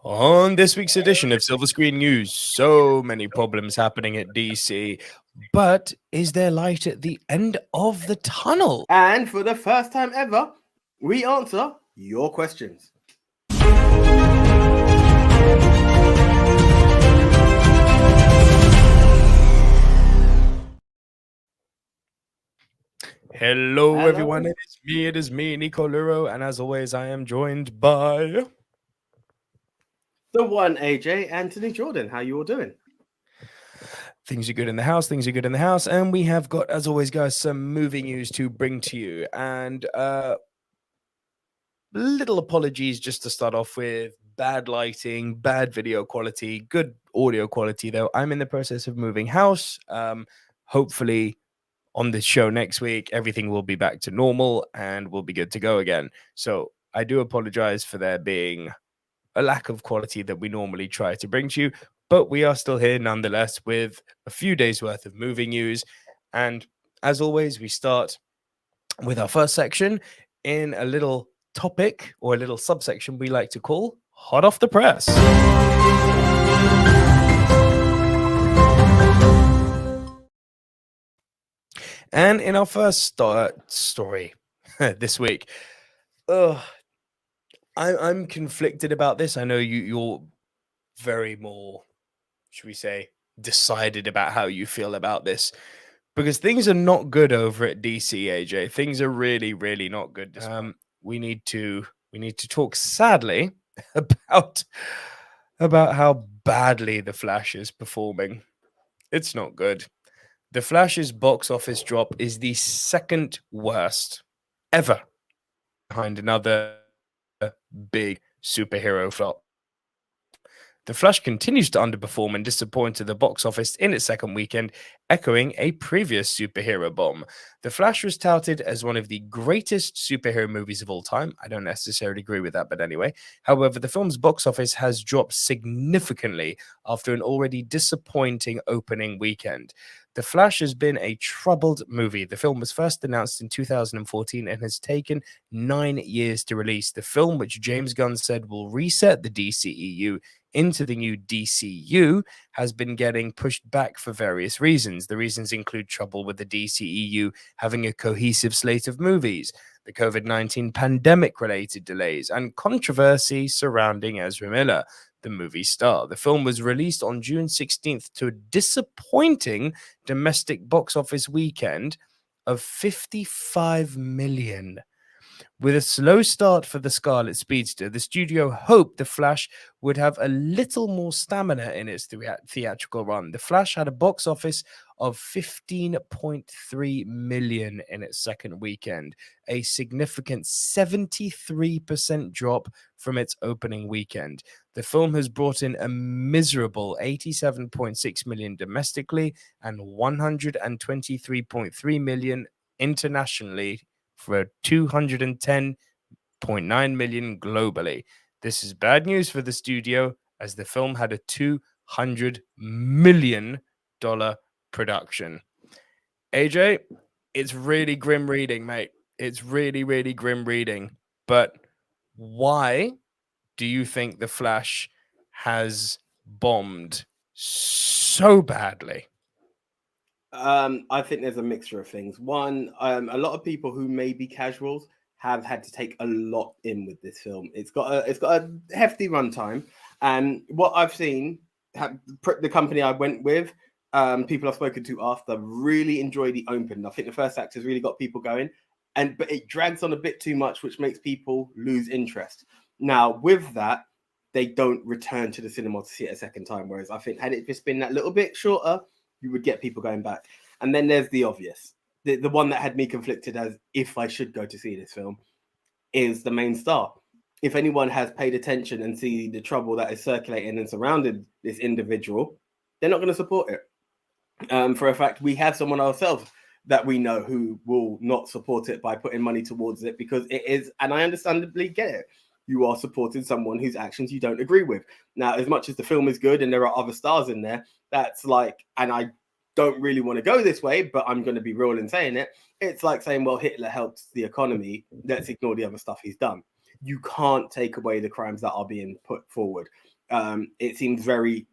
On this week's edition of Silver Screen News, so many problems happening at DC, but is there light at the end of the tunnel? And for the first time ever, we answer your questions. Hello, everyone. It is me, Nico Luro, and as always, I am joined by the one AJ, Anthony Jordan. How you all doing? Things are good in the house, and we have got, as always, guys, some movie news to bring to you. And little apologies just to start off with. Bad lighting, bad video quality, good audio quality, though. I'm in the process of moving house. Hopefully on this show next week, everything will be back to normal and we'll be good to go again. So I do apologize for there being a lack of quality that we normally try to bring to you, but we are still here nonetheless with a few days worth of movie news. And as always, we start with our first section in a little topic or a little subsection we like to call Hot Off the Press. And in our first story this week, I'm conflicted about this. I know you're very more, should we say, decided about how you feel about this, because things are not good over at DC, AJ. Things are really, really not good. We need to talk sadly about how badly The Flash is performing. It's not good. The Flash's box office drop is the second worst ever, behind another big superhero flop. The Flash continues to underperform and disappoint at the box office in its second weekend, echoing a previous superhero bomb. The Flash was touted as one of the greatest superhero movies of all time. I don't necessarily agree with that, but anyway. However, the film's box office has dropped significantly after an already disappointing opening weekend. The Flash has been a troubled movie. The film was first announced in 2014 and has taken 9 years to release. The film, which James Gunn said will reset the DCEU into the new DCU, has been getting pushed back for various reasons. The reasons include trouble with the DCEU having a cohesive slate of movies, the COVID-19 pandemic-related delays, and controversy surrounding Ezra Miller, the movie star. The film was released on June 16th to a disappointing domestic box office weekend of $55 million. With a slow start for the Scarlet Speedster, the studio hoped The Flash would have a little more stamina in its theatrical run. The Flash had a box office of $15.3 million in its second weekend, a significant 73% drop from its opening weekend. The film has brought in a miserable $87.6 million domestically and $123.3 million internationally, for $210.9 million globally. This is bad news for the studio, as the film had a $200 million production. AJ, it's really grim reading, mate. It's really, really grim reading. But why do you think The Flash has bombed so badly? I think there's a mixture of things. One, a lot of people who may be casuals have had to take a lot in with this film. It's got a hefty runtime, and what I've seen, the company I went with, people I've spoken to after really enjoy the open. I think the first act has really got people going, but it drags on a bit too much, which makes people lose interest. Now, with that, they don't return to the cinema to see it a second time. Whereas I think had it just been that little bit shorter, you would get people going back. And then there's the obvious. The one that had me conflicted as if I should go to see this film is the main star. If anyone has paid attention and see the trouble that is circulating and surrounded this individual, they're not going to support it. For a fact, we have someone ourselves that we know who will not support it by putting money towards it, because it is, and I understandably get it, you are supporting someone whose actions you don't agree with. Now, as much as the film is good and there are other stars in there, that's like, and I don't really want to go this way, but I'm going to be real in saying it. It's like saying, well, Hitler helped the economy. Let's ignore the other stuff he's done. You can't take away the crimes that are being put forward. It seems very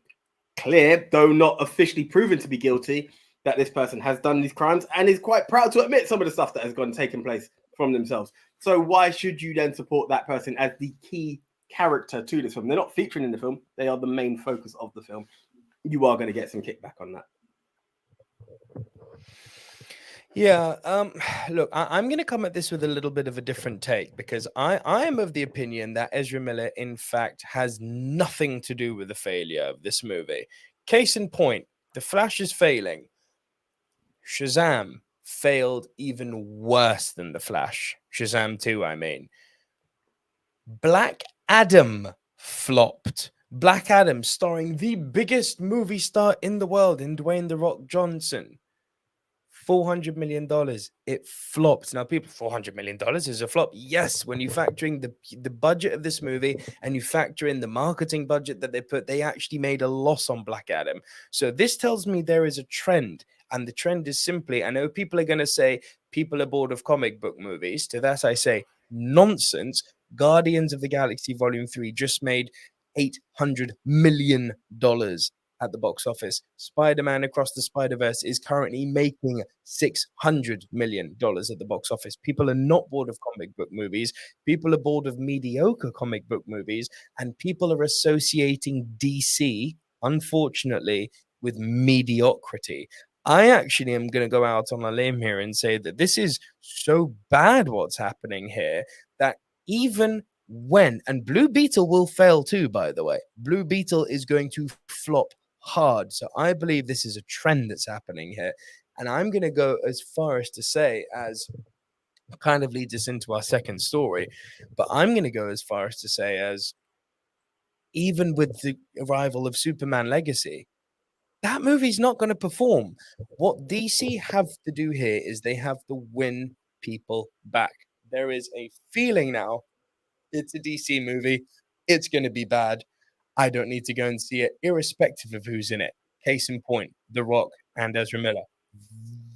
clear, though not officially proven to be guilty, that this person has done these crimes and is quite proud to admit some of the stuff that has taken place from themselves. So why should you then support that person as the key character to this film? They're not featuring in the film, they are the main focus of the film. You are going to get some kickback on that. Yeah, look, I'm going to come at this with a little bit of a different take, because I am of the opinion that Ezra Miller, in fact, has nothing to do with the failure of this movie. Case in point, The Flash is failing. Shazam failed even worse than The Flash. Shazam 2, I mean. Black Adam flopped. Black Adam, starring the biggest movie star in the world in Dwayne "The Rock" Johnson. $400 million. It flopped. Now, people, $400 million is a flop. Yes, when you factor in the budget of this movie and you factor in the marketing budget that they actually made a loss on Black Adam. So this tells me there is a trend. And the trend is simply, I know people are going to say people are bored of comic book movies. To that, I say, nonsense. Guardians of the Galaxy Volume 3 just made $800 million at the box office. Spider-Man Across the Spider-Verse is currently making $600 million at the box office. People are not bored of comic book movies. People are bored of mediocre comic book movies, and people are associating DC, unfortunately, with mediocrity. I actually am going to go out on a limb here and say that this is so bad what's happening here that even when, and Blue Beetle will fail too, by the way. Blue Beetle is going to flop hard. So I believe this is a trend that's happening here. And I'm going to go as far as to say, as kind of leads us into our second story, but I'm going to go as far as to say, as even with the arrival of Superman Legacy, that movie's not going to perform. What DC have to do here is they have to win people back. There is a feeling now it's a DC movie. It's going to be bad. I don't need to go and see it, irrespective of who's in it. Case in point, The Rock and Ezra Miller.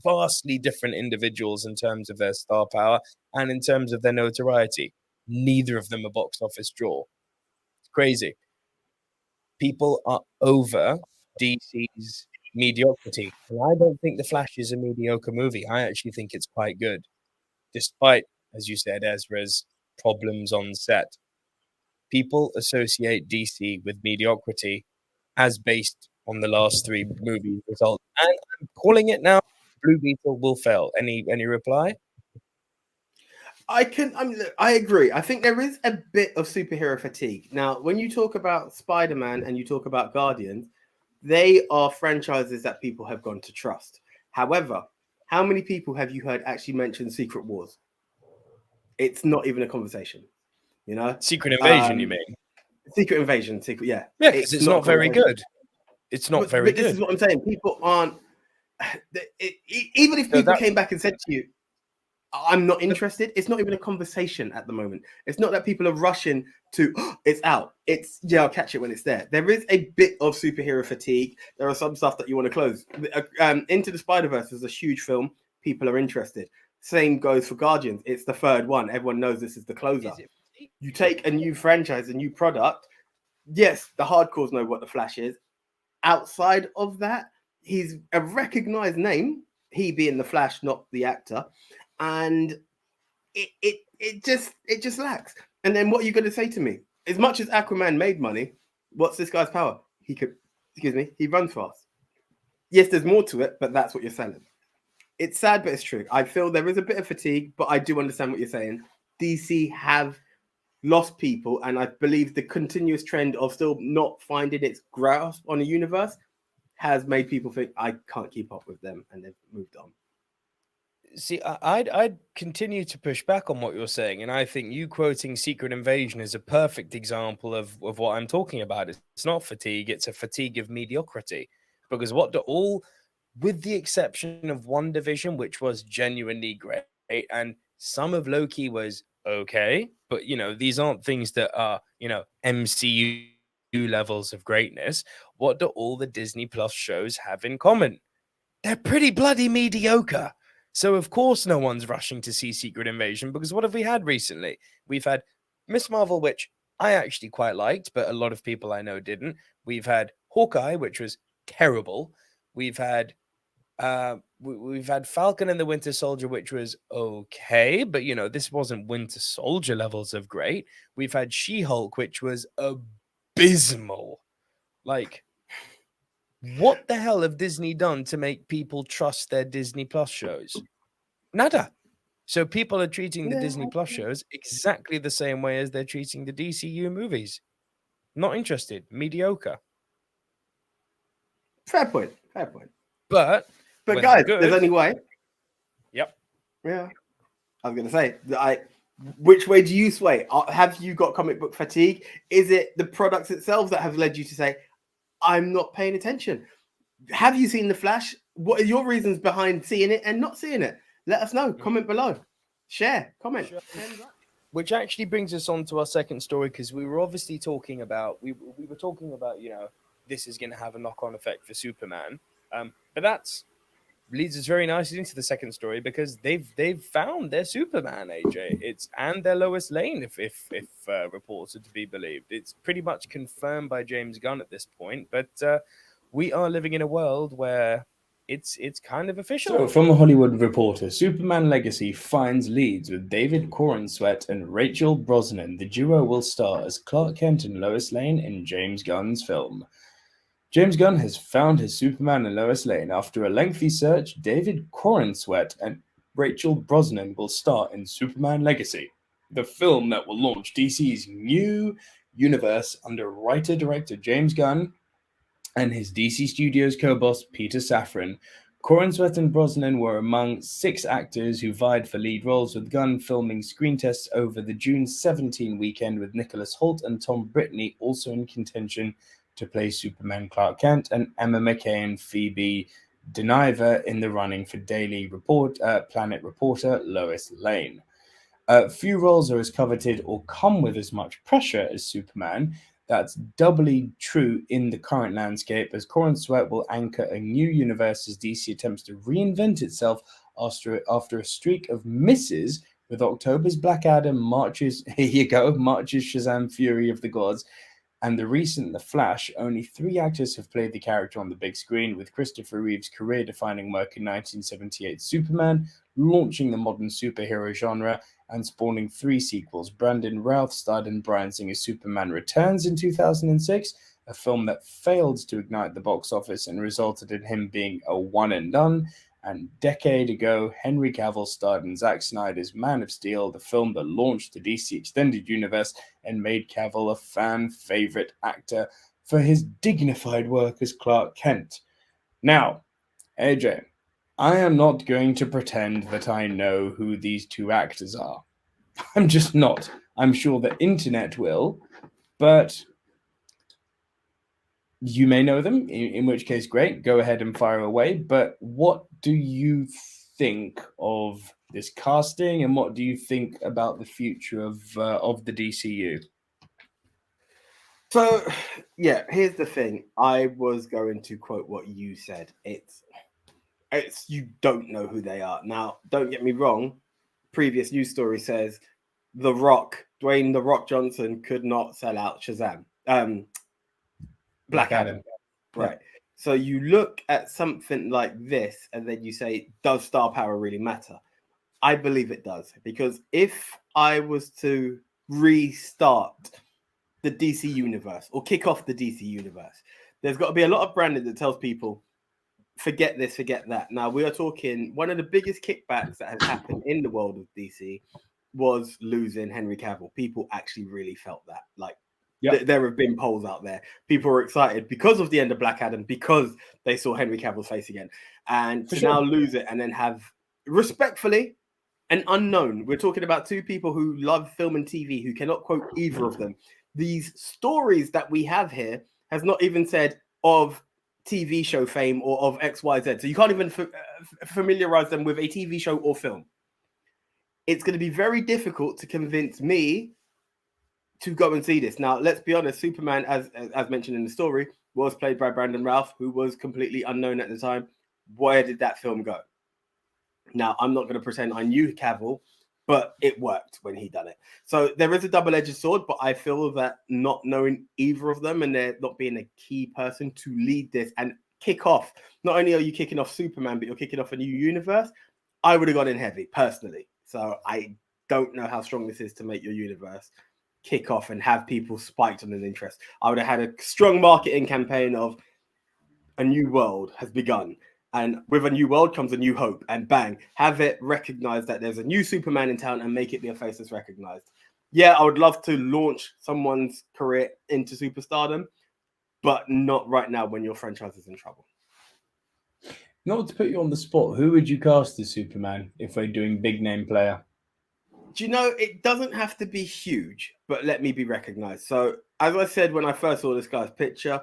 Vastly different individuals in terms of their star power and in terms of their notoriety. Neither of them a box office draw. It's crazy. People are over DC's mediocrity. And I don't think The Flash is a mediocre movie. I actually think it's quite good, despite, as you said, Ezra's problems on set. People associate DC with mediocrity as based on the last three movie results. And I'm calling it now. Blue Beetle will fail. Any reply? I agree. I think there is a bit of superhero fatigue. Now, when you talk about Spider-Man and you talk about Guardians, they are franchises that people have gone to trust. However, how many people have you heard actually mention Secret Wars? It's not even a conversation, you know? Secret Invasion, you mean? Secret Invasion, yeah. Yeah, because it's not very good. It's not very good. This is what I'm saying. People aren't... even if people came back and said to you, I'm not interested, it's not even a conversation at the moment. It's not that people are rushing to, it's out. It's, yeah, I'll catch it when it's there. There is a bit of superhero fatigue. There are some stuff that you want to close. Into the Spider-Verse is a huge film. People are interested. Same goes for Guardians. It's the third one. Everyone knows this is the closer. You take a new franchise, a new product. Yes, the hardcores know what the Flash is. Outside of that, he's a recognized name, he being the Flash, not the actor. And it just lacks. And then what are you going to say to me? As much as Aquaman made money, what's this guy's power? He runs fast. Yes, there's more to it, but that's what you're selling. It's sad, but it's true. I feel there is a bit of fatigue, but I do understand what you're saying. DC have lost people, and I believe the continuous trend of still not finding its grasp on the universe has made people think, I can't keep up with them, and they've moved on. See, I'd continue to push back on what you're saying, and I think you quoting Secret Invasion is a perfect example of what I'm talking about. It's not fatigue, it's a fatigue of mediocrity. Because with the exception of WandaVision, which was genuinely great, and some of Loki was okay, but these aren't things that are MCU levels of greatness. What do all the Disney Plus shows have in common? They're pretty bloody mediocre. So of course no one's rushing to see Secret Invasion, because what have we had recently? We've had Miss Marvel, which I actually quite liked, but a lot of people I know didn't. We've had Hawkeye, which was terrible. We've had we've had Falcon and the Winter Soldier, which was okay, but this wasn't Winter Soldier levels of great. We've had She-Hulk, which was abysmal. Like, what the hell have Disney done to make people trust their Disney Plus shows? Nada. So people are treating the Disney Plus shows exactly the same way as they're treating the DCU movies. Not interested. Mediocre. Fair point. But when guys, good, there's only way. Yep. Yeah. I was going to say, which way do you sway? Have you got comic book fatigue? Is it the products itself that have led you to say, I'm not paying attention? Have you seen The Flash? What are your reasons behind seeing it and not seeing it? Let us know. Comment below. Share. Comment. Which actually brings us on to our second story, because we were obviously talking about, we were talking about, this is going to have a knock-on effect for Superman. But that's leads us very nicely into the second story, because they've found their Superman, AJ. And their Lois Lane, if reports are to be believed. It's pretty much confirmed by James Gunn at this point, but we are living in a world where it's kind of official. So, from the Hollywood Reporter, Superman Legacy finds leads with David Corenswet and Rachel Brosnahan. The duo will star as Clark Kent and Lois Lane in James Gunn's film. James Gunn has found his Superman and Lois Lane. After a lengthy search, David Corenswet and Rachel Brosnahan will star in Superman Legacy, the film that will launch DC's new universe under writer-director James Gunn and his DC Studios co-boss Peter Safran. Corenswet and Brosnahan were among 6 actors who vied for lead roles, with Gunn filming screen tests over the June 17 weekend, with Nicholas Hoult and Tom Brittney also in contention to play Superman Clark Kent, and Emma McKay and Phoebe Dynevor in the running for Daily Planet reporter Lois Lane. Few roles are as coveted or come with as much pressure as Superman. That's doubly true in the current landscape, as Corenswet will anchor a new universe as DC attempts to reinvent itself after a streak of misses, with October's Black Adam, March's Shazam Fury of the Gods, and the recent The Flash. Only 3 actors have played the character on the big screen, with Christopher Reeve's career-defining work in 1978's Superman launching the modern superhero genre and spawning 3 sequels. Brandon Routh starred in Bryan Singer's Superman Returns in 2006, a film that failed to ignite the box office and resulted in him being a one-and-done. And a decade ago, Henry Cavill starred in Zack Snyder's Man of Steel, the film that launched the DC Extended Universe and made Cavill a fan-favorite actor for his dignified work as Clark Kent. Now, AJ, I am not going to pretend that I know who these 2 actors are. I'm just not. I'm sure the internet will, but you may know them, in which case, great, go ahead and fire away. But what do you think of this casting, and what do you think about the future of the DCU? So, yeah, here's the thing. I was going to quote what you said. It's you don't know who they are. Now, don't get me wrong. Previous news story says Dwayne The Rock Johnson could not sell out Shazam. Black Adam. Right. Yeah. So you look at something like this and then you say, does star power really matter? I believe it does, because if I was to restart the DC universe or kick off the DC universe, there's got to be a lot of branding that tells people, forget this, forget that. Now, we are talking, one of the biggest kickbacks that has happened in the world of DC was losing Henry Cavill. People actually really felt that. Like, there have been polls out there. People were excited because of the end of Black Adam, because they saw Henry Cavill's face again. And to now lose it and then have, respectfully, an unknown. We're talking about 2 people who love film and TV who cannot quote either of them. These stories that we have here has not even said of TV show fame or of XYZ. So you can't even familiarize them with a TV show or film. It's going to be very difficult to convince me to go and see this. Now, let's be honest, Superman, as mentioned in the story, was played by Brandon Routh, who was completely unknown at the time. Where did that film go? Now, I'm not going to pretend I knew Cavill but it worked when he done it. So there is a double-edged sword, but I feel that not knowing either of them and there not being a key person to lead this and kick off, not only are you kicking off Superman, but you're kicking off a new universe, I would have gone in heavy personally. So I don't know how strong this is to make your universe kick off and have people spiked on an interest. I would have had a strong marketing campaign of a new world has begun. And with a new world comes a new hope, and bang, have it recognized that there's a new Superman in town and make it be a face that's recognized. Yeah, I would love to launch someone's career into superstardom, but not right now when your franchise is in trouble. Not to put you on the spot, who would you cast as Superman if we're doing big name player? Do you know, it doesn't have to be huge, but let me be recognized. So, as I said when I first saw this guy's picture,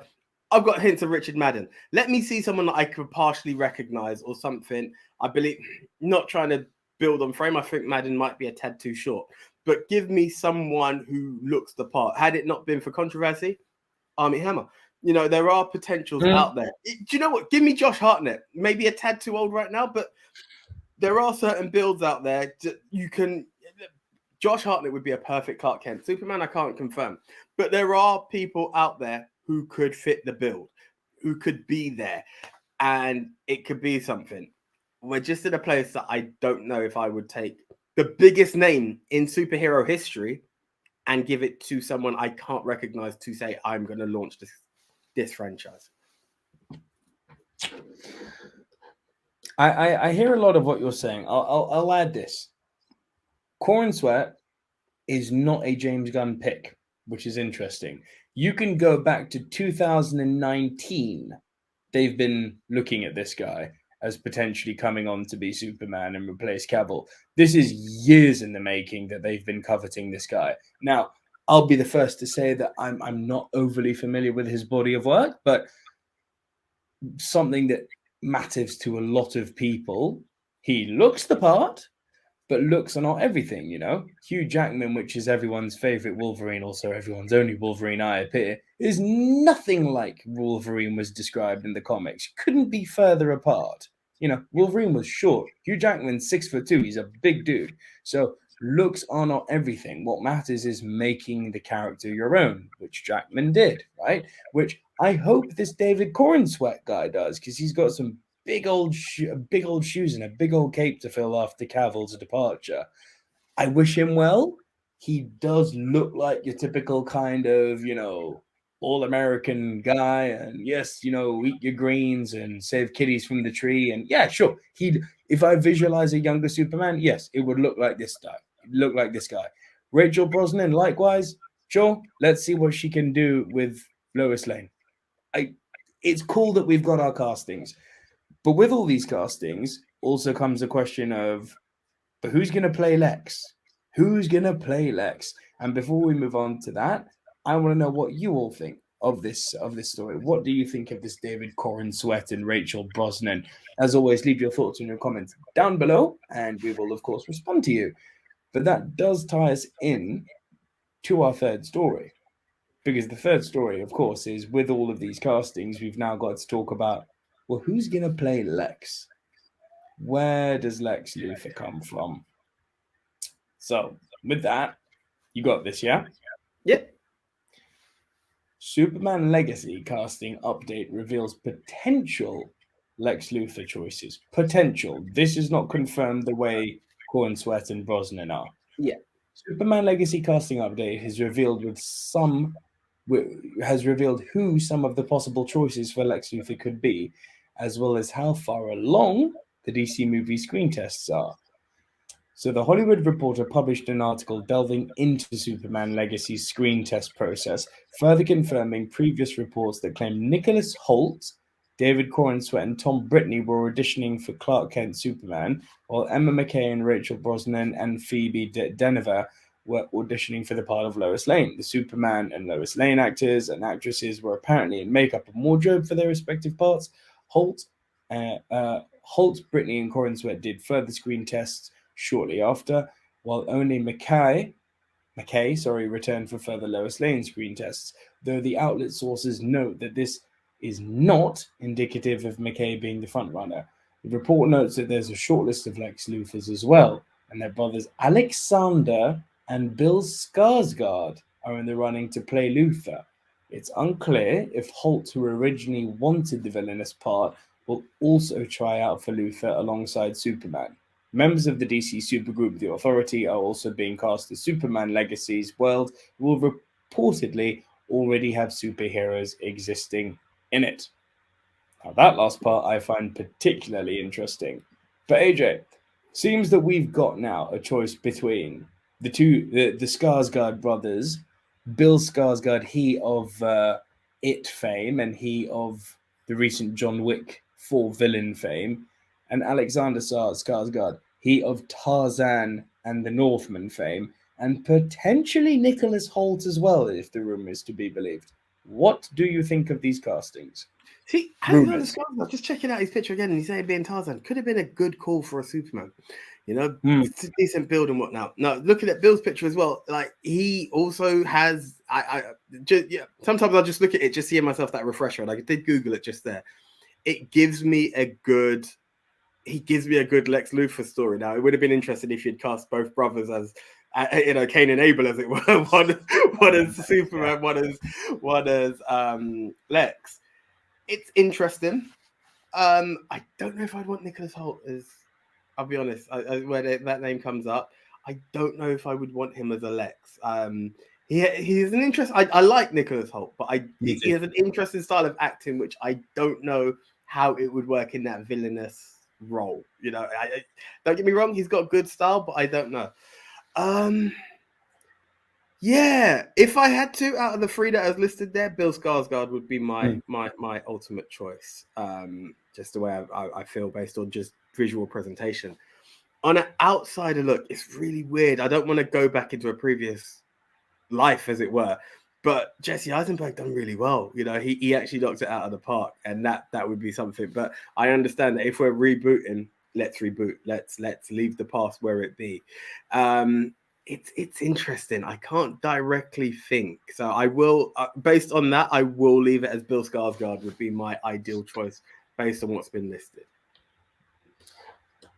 I've got hints of Richard Madden. Let me see someone that I could partially recognize or something. I believe, not trying to build on frame, I think Madden might be a tad too short, but give me someone who looks the part. Had it not been for controversy, Armie Hammer. You know, there are potentials out there. Do you know what? Give me Josh Hartnett. Maybe a tad too old right now, but there are certain builds out there that you can. Josh Hartnett would be a perfect Clark Kent. Superman, I can't confirm. But there are people out there who could fit the build, who could be there. And it could be something. We're just in a place that I don't know if I would take the biggest name in superhero history and give it to someone I can't recognize to say, I'm going to launch this franchise. I hear a lot of what you're saying. I'll add this. Corn Sweat is not a James Gunn pick, which is interesting. You can go back to 2019. They've been looking at this guy as potentially coming on to be Superman and replace Cavill. This is years in the making that they've been coveting this guy. Now, I'll be the first to say that I'm not overly familiar with his body of work, but something that matters to a lot of people. He looks the part, but looks are not everything, you know. Hugh Jackman, which is everyone's favorite Wolverine, also everyone's only Wolverine I appear, is nothing like Wolverine was described in the comics. Couldn't be further apart. You know, Wolverine was short. Hugh Jackman's 6'2". He's a big dude. So looks are not everything. What matters is making the character your own, which Jackman did, right? Which I hope this David Cornsweet guy does, because he's got some big old shoes and a big old cape to fill after Cavill's departure. I wish him well. He does look like your typical kind of, you know, all-American guy. And yes, you know, eat your greens and save kitties from the tree. And yeah, sure. If I visualize a younger Superman, yes, it would look like this guy. Look like this guy. Rachel Brosnan, likewise. Sure. Let's see what she can do with Lois Lane. It's cool that we've got our castings. But with all these castings also comes a question of, but who's going to play Lex? Who's going to play Lex? And before we move on to that, I want to know what you all think of this story. What do you think of this David Cornsweet and Rachel Brosnan? As always, leave your thoughts and your comments down below, and we will, of course, respond to you. But that does tie us in to our third story. Because the third story, of course, is with all of these castings, we've now got to talk about, well, who's going to play Lex? Where does Lex Luthor come from? So, with that, you got this, yeah? Yep. Superman Legacy casting update reveals potential Lex Luthor choices. Potential. This is not confirmed the way Cornsweet and Brosnan are. Yeah. Superman Legacy casting update has revealed who some of the possible choices for Lex Luthor could be, as well as how far along the DC movie screen tests are. So the Hollywood Reporter published an article delving into Superman Legacy's screen test process, further confirming previous reports that claimed Nicholas Hoult, David Cornsweet, and Tom Brittney were auditioning for Clark Kent Superman, while Emma Mackey and Rachel Brosnan and Phoebe Dynevor were auditioning for the part of Lois Lane. The Superman and Lois Lane actors and actresses were apparently in makeup and wardrobe for their respective parts. Hoult, Brittney, and Cornsweet did further screen tests shortly after, while only Mackay returned for further Lois Lane screen tests, though the outlet sources note that this is not indicative of Mackay being the frontrunner. The report notes that there's a short list of Lex Luthors as well, and their brothers Alexander and Bill Skarsgård are in the running to play Luthor. It's unclear if Holt, who originally wanted the villainous part, will also try out for Luthor alongside Superman. Members of the DC supergroup The Authority are also being cast as Superman Legacy's world, who will reportedly already have superheroes existing in it. Now, that last part I find particularly interesting. But AJ, seems that we've got now a choice between the Skarsgård brothers, Bill Skarsgård, he of It fame and he of the recent John Wick 4 villain fame, and Alexander Skarsgård, he of Tarzan and the Northman fame, and potentially Nicholas Hoult as well, if the rumor is to be believed. What do you think of these castings? See, Alexander Skarsgård, just checking out his picture again, and he's saying being Tarzan could have been a good call for a Superman. You know, it's a decent build and whatnot. Now, looking at Bill's picture as well, like he also has. Sometimes I just look at it, just seeing myself that refresher. Like I did Google it just there. It gives me a good. He gives me a good Lex Luthor story. Now, it would have been interesting if you'd cast both brothers as, Cain and Abel, as it were. one as Superman, one as Lex. It's interesting. I don't know if I'd want Nicholas Hoult as. I'll be honest. When that name comes up, I don't know if I would want him as a Lex. He is an interest. I like Nicholas Hoult, but he has an interesting style of acting, which I don't know how it would work in that villainous role. You know, don't get me wrong. He's got good style, but I don't know. Yeah, if I had to, out of the three that I was listed there, Bill Skarsgård would be my ultimate choice. Just the way I feel based on just visual presentation. On an outsider look, it's really weird. I don't want to go back into a previous life, as it were, but Jesse Eisenberg done really well. You know, he actually knocked it out of the park, and that would be something. But I understand that if we're rebooting, let's reboot. Let's leave the past where it be. It's interesting. I can't directly think, so I will. Based on that, I will leave it as Bill Skarsgård would be my ideal choice based on what's been listed.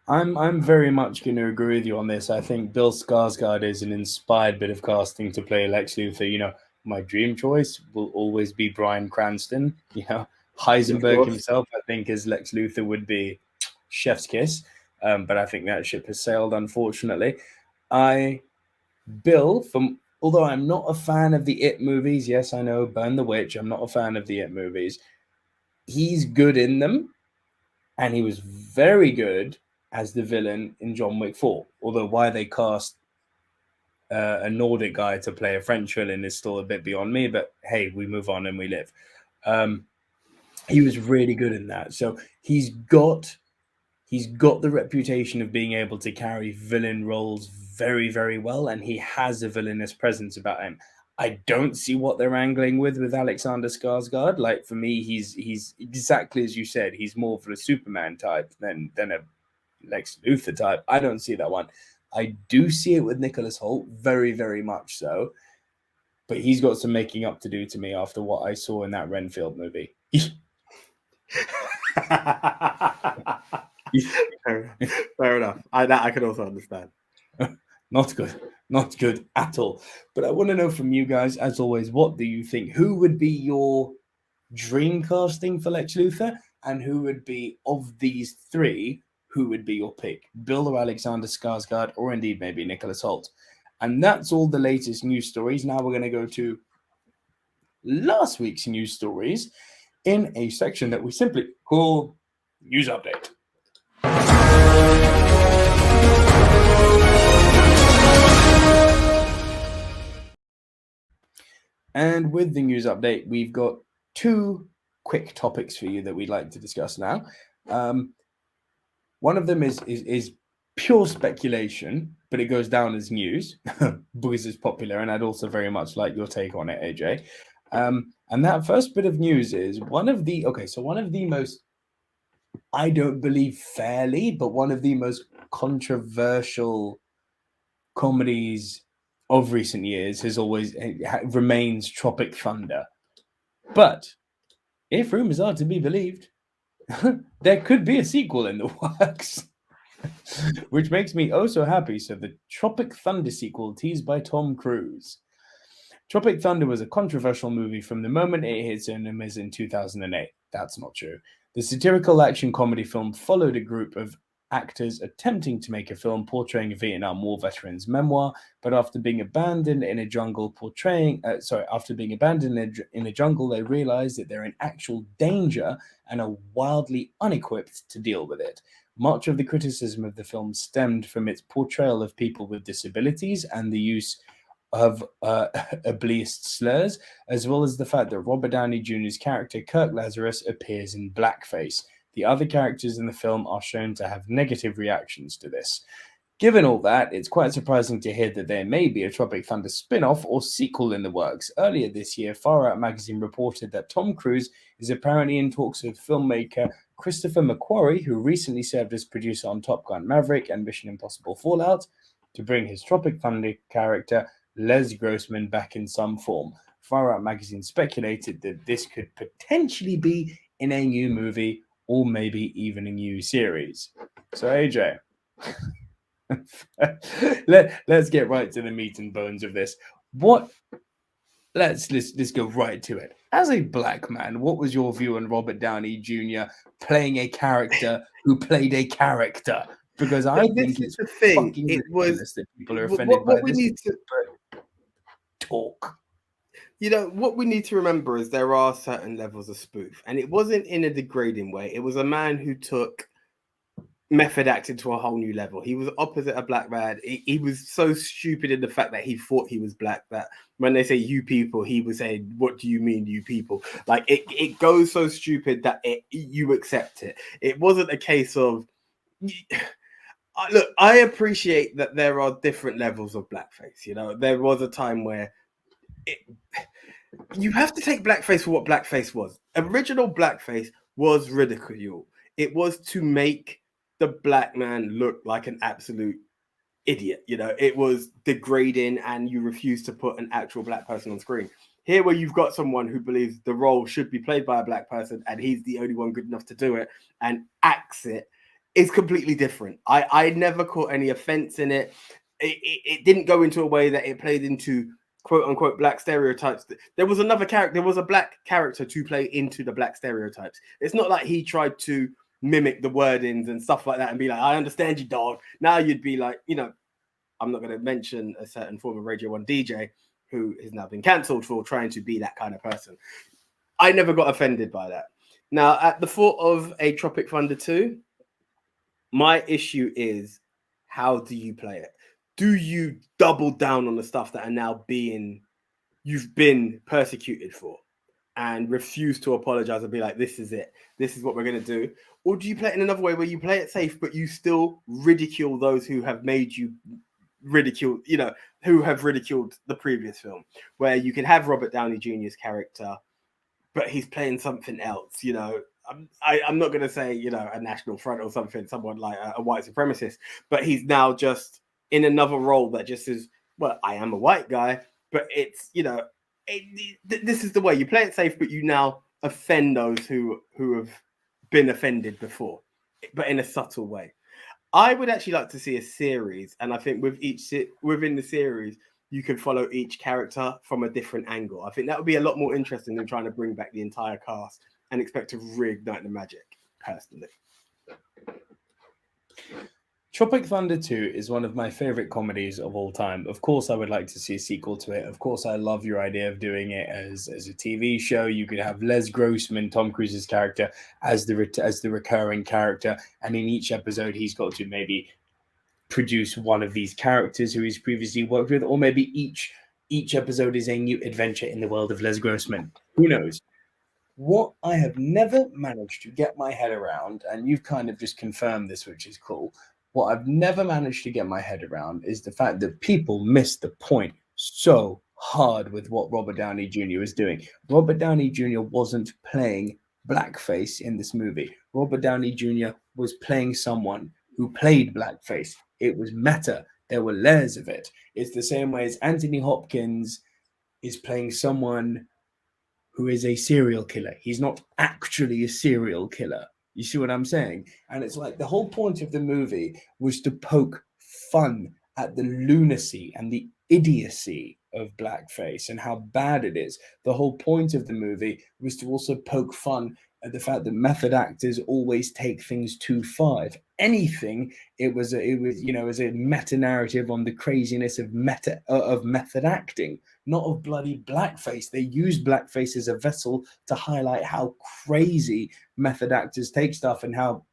I'm very much going to agree with you on this. I think Bill Skarsgård is an inspired bit of casting to play Lex Luthor. You know, my dream choice will always be Bryan Cranston. You know, Heisenberg himself, I think, as Lex Luthor would be chef's kiss. But I think that ship has sailed, unfortunately. Bill, although I'm not a fan of the It movies, yes, I know, Burn the Witch, I'm not a fan of the It movies. He's good in them, and he was very good as the villain in John Wick 4. Although why they cast a Nordic guy to play a French villain is still a bit beyond me, but hey, we move on and we live. He was really good in that. So he's got the reputation of being able to carry villain roles very, very well, and he has a villainous presence about him. I don't see what they're angling with Alexander Skarsgård. Like, for me, he's exactly as you said. He's more for a Superman type than a Lex Luthor type. I don't see that one. I do see it with Nicholas Hoult, very, very much so. But he's got some making up to do to me after what I saw in that Renfield movie. Fair enough. I can also understand. Not good at all. But I want to know from you guys, as always, what do you think? Who would be your dream casting for Lex Luthor? And who would be, of these three, who would be your pick? Bill or Alexander Skarsgård, or indeed maybe Nicholas Hoult? And that's all the latest news stories. Now we're going to go to last week's news stories in a section that we simply call News Update. And with the news update, we've got two quick topics for you that we'd like to discuss now. One of them is pure speculation, but it goes down as news because it's popular, and I'd also very much like your take on it, AJ. And that first bit of news is one of the most, I don't believe fairly, but one of the most controversial comedies of recent years remains Tropic Thunder. But if rumors are to be believed, there could be a sequel in the works. Which makes me oh so happy. So the Tropic Thunder sequel teased by Tom Cruise. Tropic Thunder was a controversial movie from the moment it hit cinemas in 2008. That's not true. The satirical action comedy film followed a group of actors attempting to make a film portraying a Vietnam War veteran's memoir, but after being abandoned in a jungle in a jungle, they realize that they're in actual danger and are wildly unequipped to deal with it. Much of the criticism of the film stemmed from its portrayal of people with disabilities and the use of ableist slurs, as well as the fact that Robert Downey Jr.'s character Kirk Lazarus appears in blackface. The other characters in the film are shown to have negative reactions to this. Given all that, it's quite surprising to hear that there may be a Tropic Thunder spin-off or sequel in the works. Earlier this year, Far Out magazine reported that Tom Cruise is apparently in talks with filmmaker Christopher McQuarrie, who recently served as producer on Top Gun Maverick and Mission Impossible Fallout, to bring his Tropic Thunder character Les Grossman back in some form. Far Out magazine speculated that this could potentially be in a new movie or maybe even a new series. So AJ, let's get right to the meat and bones of this. Let's go right to it. As a black man, what was your view on Robert Downey Jr. playing a character who played a character? Because I think it's the thing. fucking It ridiculous was that people are offended by what we this. need to Talk. You know, what we need to remember is there are certain levels of spoof, and it wasn't in a degrading way. It was a man who took method acting to a whole new level. He was opposite a black man. He was so stupid in the fact that he thought he was black that when they say you people, he was saying, what do you mean you people? Like it goes so stupid that you accept it. It wasn't a case of look, I appreciate that there are different levels of blackface. You know, there was a time where you have to take blackface for what blackface was. Original blackface was ridicule. It was to make the black man look like an absolute idiot. You know, it was degrading, and you refuse to put an actual black person on screen. Here, where you've got someone who believes the role should be played by a black person, and he's the only one good enough to do it and acts it, is completely different. I never caught any offense in it. It didn't go into a way that it played into quote unquote black stereotypes. There was another character. There was a black character to play into the black stereotypes. It's not like he tried to mimic the wordings and stuff like that and be like, I understand you, dog. Now you'd be like, you know, I'm not going to mention a certain former Radio 1 DJ who has now been cancelled for trying to be that kind of person. I never got offended by that. Now, at the thought of a Tropic Thunder 2, my issue is, how do you play it? Do you double down on the stuff that are now you've been persecuted for and refuse to apologize and be like, this is it. This is what we're going to do. Or do you play it in another way where you play it safe, but you still ridicule those who have made you ridicule, you know, who have ridiculed the previous film, where you can have Robert Downey Jr.'s character, but he's playing something else, you know. I'm not going to say, you know, a National Front or something, someone like a white supremacist, but he's now just in another role that just is, well, I am a white guy, but it's, you know, this is the way you play it safe, but you now offend those who have been offended before, but in a subtle way. I would actually like to see a series, and I think within the series, you can follow each character from a different angle. I think that would be a lot more interesting than trying to bring back the entire cast and expect to reignite the magic, personally. Tropic Thunder 2 is one of my favorite comedies of all time. Of course, I would like to see a sequel to it. Of course, I love your idea of doing it as a TV show. You could have Les Grossman, Tom Cruise's character, as the recurring character, and in each episode, he's got to maybe produce one of these characters who he's previously worked with, or maybe each episode is a new adventure in the world of Les Grossman. Who knows? What I have never managed to get my head around, and you've kind of just confirmed this, which is cool. What I've never managed to get my head around is the fact that people missed the point so hard with what Robert Downey Jr. was doing. Robert Downey Jr. wasn't playing blackface in this movie. Robert Downey Jr. was playing someone who played blackface. It was meta. There were layers of it. It's the same way as Anthony Hopkins is playing someone who is a serial killer. He's not actually a serial killer. You see what I'm saying? And it's like the whole point of the movie was to poke fun at the lunacy and the idiocy of blackface and how bad it is. The whole point of the movie was to also poke fun at the fact that method actors always take things too far. If anything, it was a meta narrative on the craziness of method acting, not of bloody blackface. They use blackface as a vessel to highlight how crazy method actors take stuff and how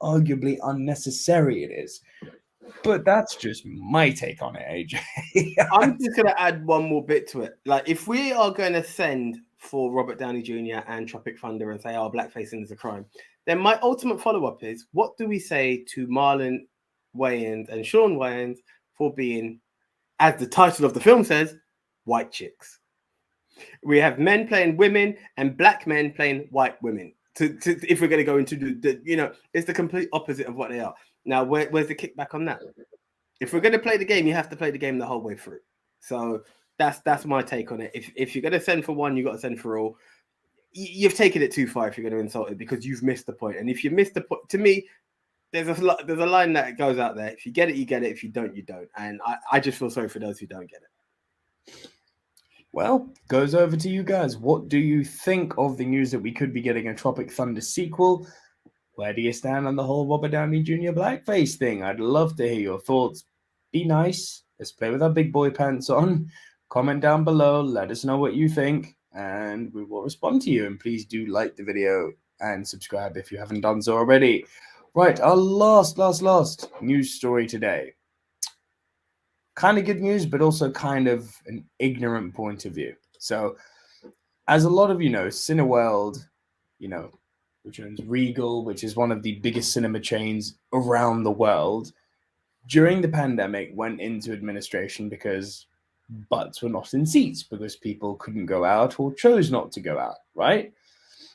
arguably unnecessary it is. But that's just my take on it, AJ. I'm just going to add one more bit to it. Like, if we are going to send for Robert Downey Jr. and Tropic Thunder and say, oh, blackfacing is a crime, then my ultimate follow-up is, what do we say to Marlon Wayans and Sean Wayans for being, as the title of the film says, white chicks? We have men playing women and black men playing white women. If we're going to go into it's the complete opposite of what they are. Now, where's the kickback on that? If we're going to play the game, you have to play the game the whole way through. So that's my take on it. If you're going to send for one, you got to send for all. You've taken it too far if you're going to insult it, because you've missed the point. And if you miss the point, to me, there's a line that goes out there. If you get it, you get it. If you don't, you don't. And I just feel sorry for those who don't get it. Well, goes over to you guys. What do you think of the news that we could be getting a Tropic Thunder sequel? Where do you stand on the whole Robert Downey Jr. blackface thing? I'd love to hear your thoughts. Be nice. Let's play with our big boy pants on. Comment down below. Let us know what you think, and we will respond to you. And please do like the video and subscribe if you haven't done so already. Right, our last news story today. Kind of good news, but also kind of an ignorant point of view. So, as a lot of you know, Cineworld, which owns Regal, which is one of the biggest cinema chains around the world, during the pandemic went into administration because butts were not in seats, because people couldn't go out or chose not to go out, right?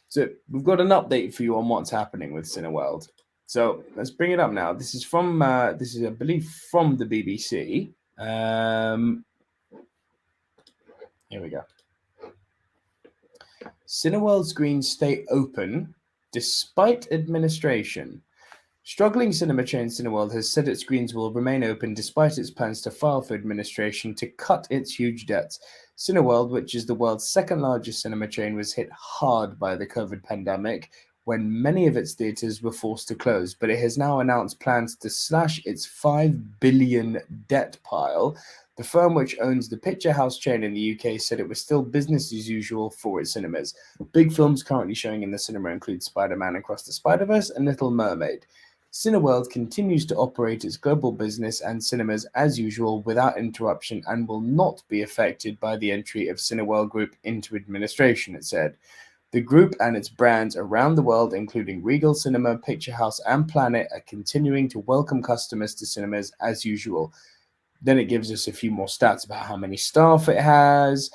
So we've got an update for you on what's happening with Cineworld. So let's bring it up now. This is from, I believe, from the BBC. Here we go. Cineworld screens stay open despite administration. Struggling cinema chain Cineworld has said its screens will remain open despite its plans to file for administration to cut its huge debts. Cineworld, which is the world's second largest cinema chain, was hit hard by the COVID pandemic when many of its theaters were forced to close, but it has now announced plans to slash its $5 billion debt pile. The firm, which owns the Picture House chain in the UK, said it was still business as usual for its cinemas. Big films currently showing in the cinema include Spider-Man Across the Spider-Verse and Little Mermaid. Cineworld continues to operate its global business and cinemas as usual without interruption and will not be affected by the entry of Cineworld Group into administration, it said. The group and its brands around the world, including Regal Cinema, Picture House, and Planet, are continuing to welcome customers to cinemas as usual. Then it gives us a few more stats about how many staff it has.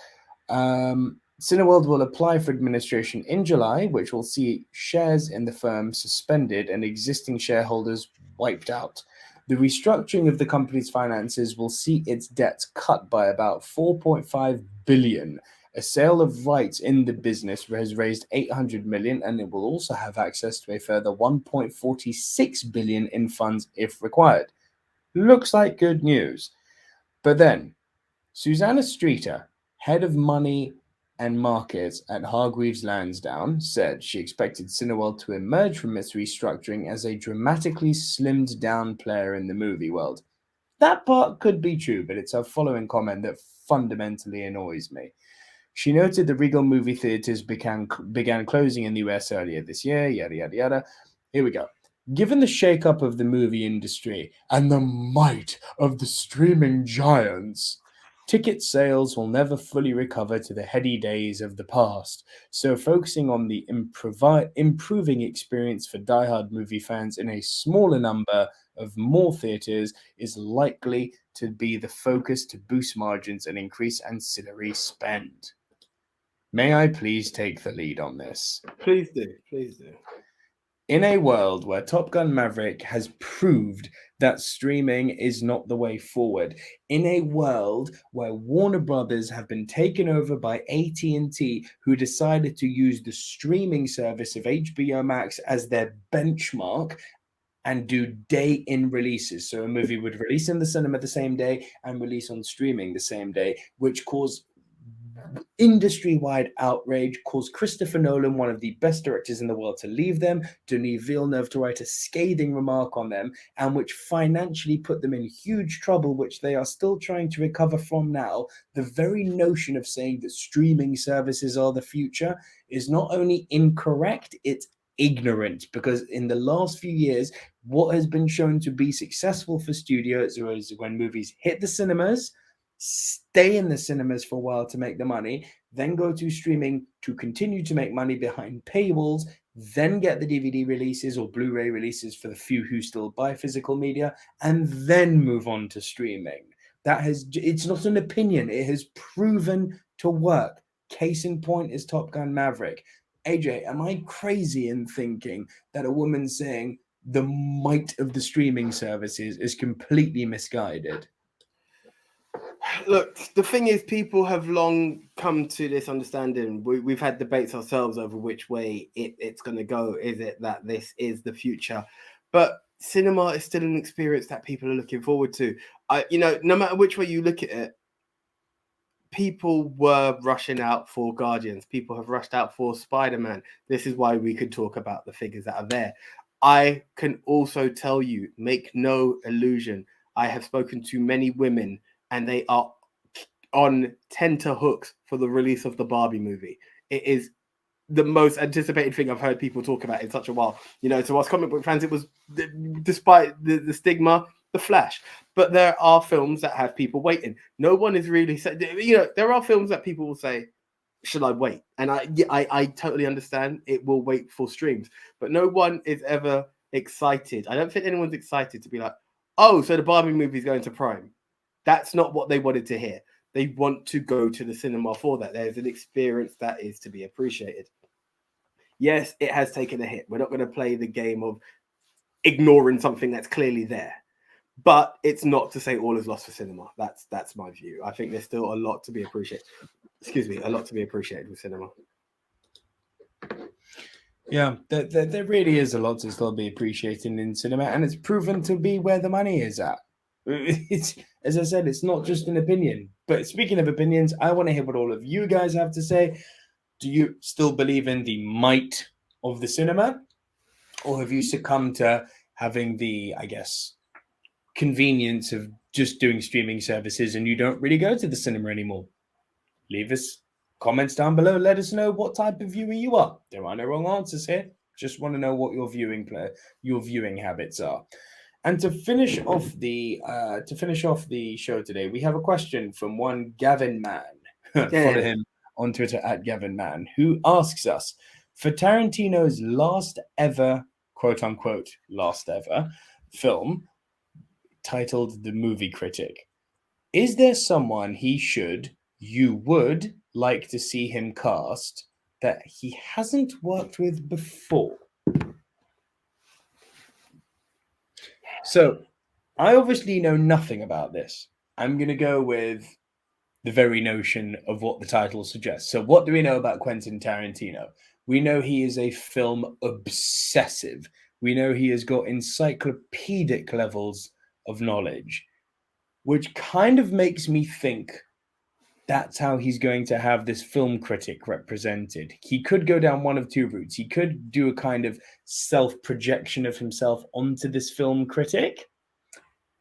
Cineworld will apply for administration in July, which will see shares in the firm suspended and existing shareholders wiped out. The restructuring of the company's finances will see its debts cut by about $4.5 billion. A sale of rights in the business has raised $800 million, and it will also have access to a further $1.46 billion in funds if required. Looks like good news. But then, Susanna Streeter, head of money and markets at Hargreaves Lansdown, said she expected Cineworld to emerge from its restructuring as a dramatically slimmed down player in the movie world. That part could be true, but it's her following comment that fundamentally annoys me. She noted the Regal movie theaters began closing in the US earlier this year, yada, yada, yada. Here we go. Given the shakeup of the movie industry and the might of the streaming giants, ticket sales will never fully recover to the heady days of the past. So focusing on the improving experience for diehard movie fans in a smaller number of more theaters is likely to be the focus to boost margins and increase ancillary spend. May I please take the lead on this? Please do. Please do. In a world where Top Gun Maverick has proved that streaming is not the way forward, in a world where Warner Brothers have been taken over by AT&T, who decided to use the streaming service of HBO Max as their benchmark and do day-in releases. So a movie would release in the cinema the same day and release on streaming the same day, which caused industry-wide outrage, caused Christopher Nolan, one of the best directors in the world, to leave them, Denis Villeneuve to write a scathing remark on them, and which financially put them in huge trouble, which they are still trying to recover from now. The very notion of saying that streaming services are the future is not only incorrect, it's ignorant, because in the last few years, what has been shown to be successful for studios is when movies hit the cinemas, stay in the cinemas for a while to make the money, then go to streaming to continue to make money behind paywalls, then get the DVD releases or Blu-ray releases for the few who still buy physical media, and then move on to streaming. It's not an opinion, it has proven to work. Case in point is Top Gun Maverick. AJ, am I crazy in thinking that a woman saying the might of the streaming services is completely misguided? Look, the thing is, people have long come to this understanding. We've had debates ourselves over which way it's going to go. Is it that this is the future? But cinema is still an experience that people are looking forward to. No matter which way you look at it, people were rushing out for Guardians. People have rushed out for Spider-Man. This is why we could talk about the figures that are there. I can also tell you, make no illusion, I have spoken to many women and they are on tenterhooks for the release of the Barbie movie. It is the most anticipated thing I've heard people talk about in such a while. To us comic book fans, it was, despite the stigma, The Flash. But there are films that have people waiting. No one is really said, there are films that people will say, should I wait? And I totally understand it will wait for streams, but no one is ever excited. I don't think anyone's excited to be like, oh, so the Barbie movie is going to Prime. That's not what they wanted to hear. They want to go to the cinema for that. There's an experience that is to be appreciated. Yes, it has taken a hit. We're not going to play the game of ignoring something that's clearly there. But it's not to say all is lost for cinema. That's my view. I think there's still a lot to be appreciated. A lot to be appreciated with cinema. Yeah, there really is a lot to still be appreciated in cinema, and it's proven to be where the money is at. It's, as I said, it's not just an opinion. But speaking of opinions, I want to hear what all of you guys have to say. Do you still believe in the might of the cinema? Or have you succumbed to having the, I guess, convenience of just doing streaming services and you don't really go to the cinema anymore? Leave us comments down below. Let us know what type of viewer you are. There are no wrong answers here. Just want to know what your viewing habits are. And to finish off the show today, we have a question from one Gavin Mann. Follow him on Twitter at Gavin Mann, who asks us, for Tarantino's last ever, quote unquote, last ever film titled The Movie Critic, is there someone you would like to see him cast that he hasn't worked with before? So, I obviously know nothing about this. I'm going to go with the very notion of what the title suggests. So, what do we know about Quentin Tarantino? We know he is a film obsessive. We know he has got encyclopedic levels of knowledge, which kind of makes me think that's how he's going to have this film critic represented. He could go down one of two routes. He could do a kind of self-projection of himself onto this film critic,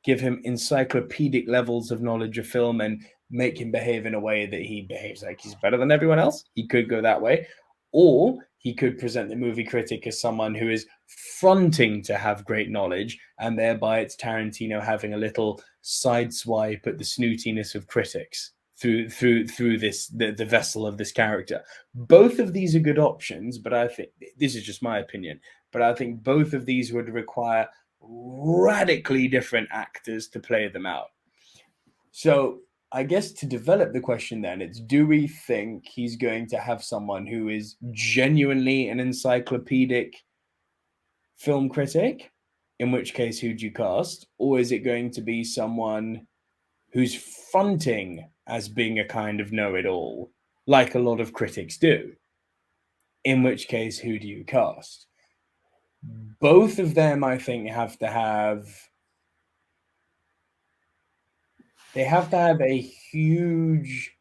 give him encyclopedic levels of knowledge of film and make him behave in a way that he behaves like he's better than everyone else. He could go that way. Or he could present the movie critic as someone who is fronting to have great knowledge, and thereby it's Tarantino having a little side swipe at the snootiness of critics through the vessel of this character. Both of these are good options, but I think this is just my opinion. But I think both of these would require radically different actors to play them out. So I guess to develop the question then, it's, do we think he's going to have someone who is genuinely an encyclopedic film critic, in which case who'd you cast? Or is it going to be someone who's fronting as being a kind of know-it-all, like a lot of critics do? In which case, who do you cast? Both of them, I think, have to have a huge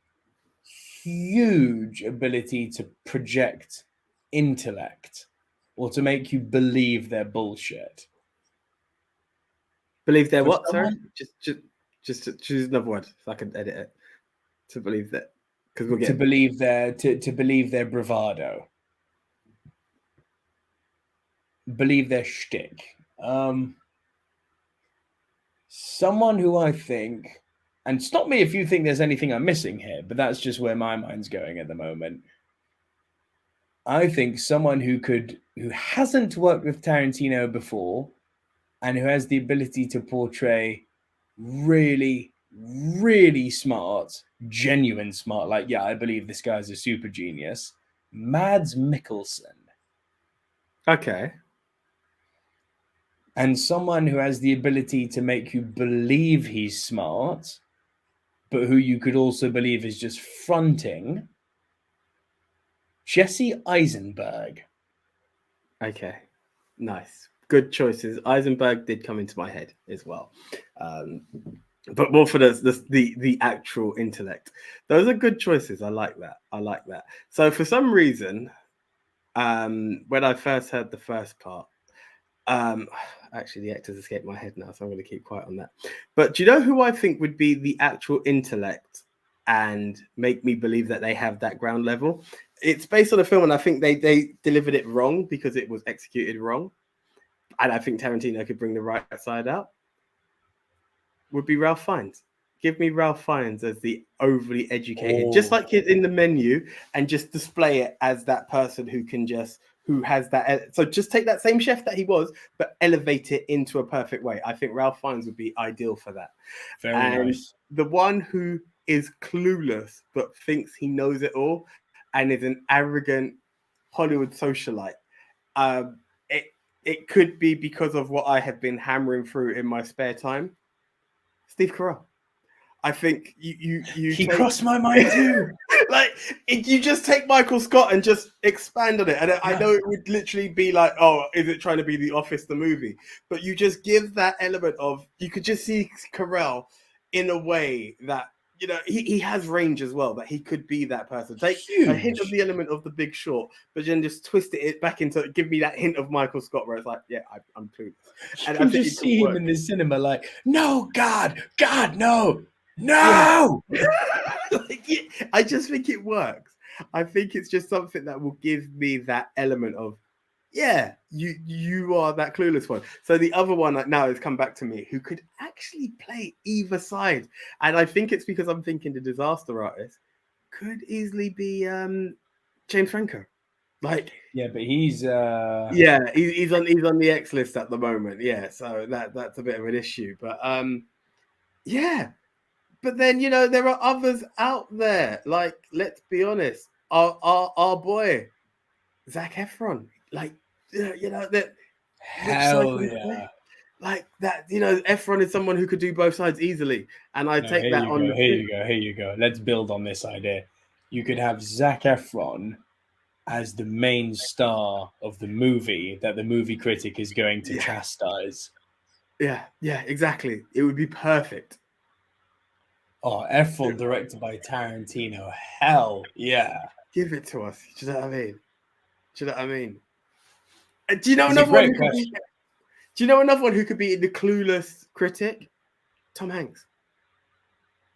ability to project intellect or to make you believe their bullshit. Believe they're For what, sir? someone- Just to choose another word so I can edit it. To believe that, because we'll get to believe their bravado, believe their shtick. Someone who I think, and stop me if you think there's anything I'm missing here, but that's just where my mind's going at the moment. I think someone who hasn't worked with Tarantino before and who has the ability to portray really, really smart, genuine smart, like, yeah, I believe this guy's a super genius, Mads Mikkelsen. Okay. And someone who has the ability to make you believe he's smart, but who you could also believe is just fronting, Jesse Eisenberg. Okay. Nice. Good choices. Eisenberg did come into my head as well. But more for the actual intellect. Those are good choices. I like that. So for some reason, when I first heard the first part, actually the actors escaped my head now, so I'm going to keep quiet on that. But do you know who I think would be the actual intellect and make me believe that they have that ground level? It's based on a film, and I think they delivered it wrong because it was executed wrong. And I think Tarantino could bring the right side out. Would be Ralph Fiennes. Give me Ralph Fiennes as the overly educated, just like in The Menu, and just display it as that person who has that. So just take that same chef that he was, but elevate it into a perfect way. I think Ralph Fiennes would be ideal for that. Very nice. The one who is clueless but thinks he knows it all and is an arrogant Hollywood socialite. It could be because of what I have been hammering through in my spare time. Steve Carell. I think he crossed my mind too. Like, you just take Michael Scott and just expand on it. And I know it would literally be like, oh, is it trying to be The Office, the movie? But you just give that element of, you could just see Carell in a way that, you know, he has range as well, that he could be that person. Take a hint of the element of The Big Short, but then just twist it back into, give me that hint of Michael Scott, where it's like, yeah, I'm clueless. And I just see him in the cinema like, no, God, no. Yeah. Like, I just think it works. I think it's just something that will give me that element of, yeah, you are that clueless one. So the other one now has come back to me, who could actually play either side, and I think it's because I'm thinking the disaster artist could easily be James Franco. Like, yeah, but he's he's on the X list at the moment. Yeah, so that's a bit of an issue, but yeah. But then, you know, there are others out there. Like, let's be honest, our boy Zac Efron. Like, you know, that hell yeah. Like that, you know, Efron is someone who could do both sides easily, and I take that on. Here you go. Let's build on this idea. You could have Zac Efron as the main star of the movie that the movie critic is going to chastise. Yeah, exactly. It would be perfect. Oh, Efron directed by Tarantino. Hell yeah. Give it to us. Do you know what I mean? Do you know another one? Do you know another one who could be the clueless critic? Tom Hanks.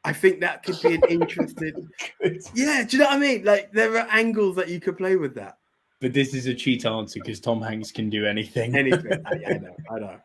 I think that could be an interesting. Yeah, do you know what I mean? Like, there are angles that you could play with that. But this is a cheat answer because Tom Hanks can do anything. Anything. I know.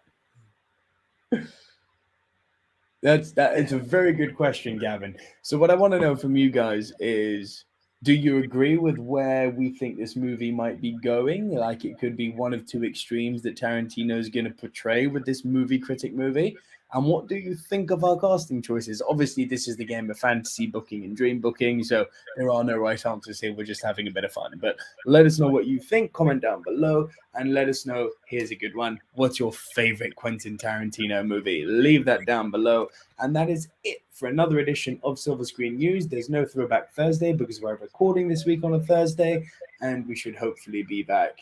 It's a very good question, Gavin. So what I want to know from you guys is, do you agree with where we think this movie might be going? Like, it could be one of two extremes that Tarantino is going to portray with this movie critic movie. And what do you think of our casting choices? Obviously, this is the game of fantasy booking and dream booking, so there are no right answers here. We're just having a bit of fun. But let us know what you think. Comment down below and let us know. Here's a good one. What's your favorite Quentin Tarantino movie? Leave that down below. And that is it for another edition of Silver Screen News. There's no Throwback Thursday because we're recording this week on a Thursday, and we should hopefully be back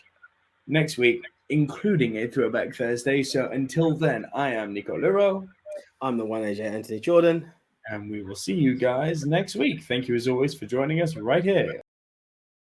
next week, including a Throwback Thursday. So until then, I am Nico Luro. I'm the one AJ Anthony Jordan. And we will see you guys next week. Thank you as always for joining us right here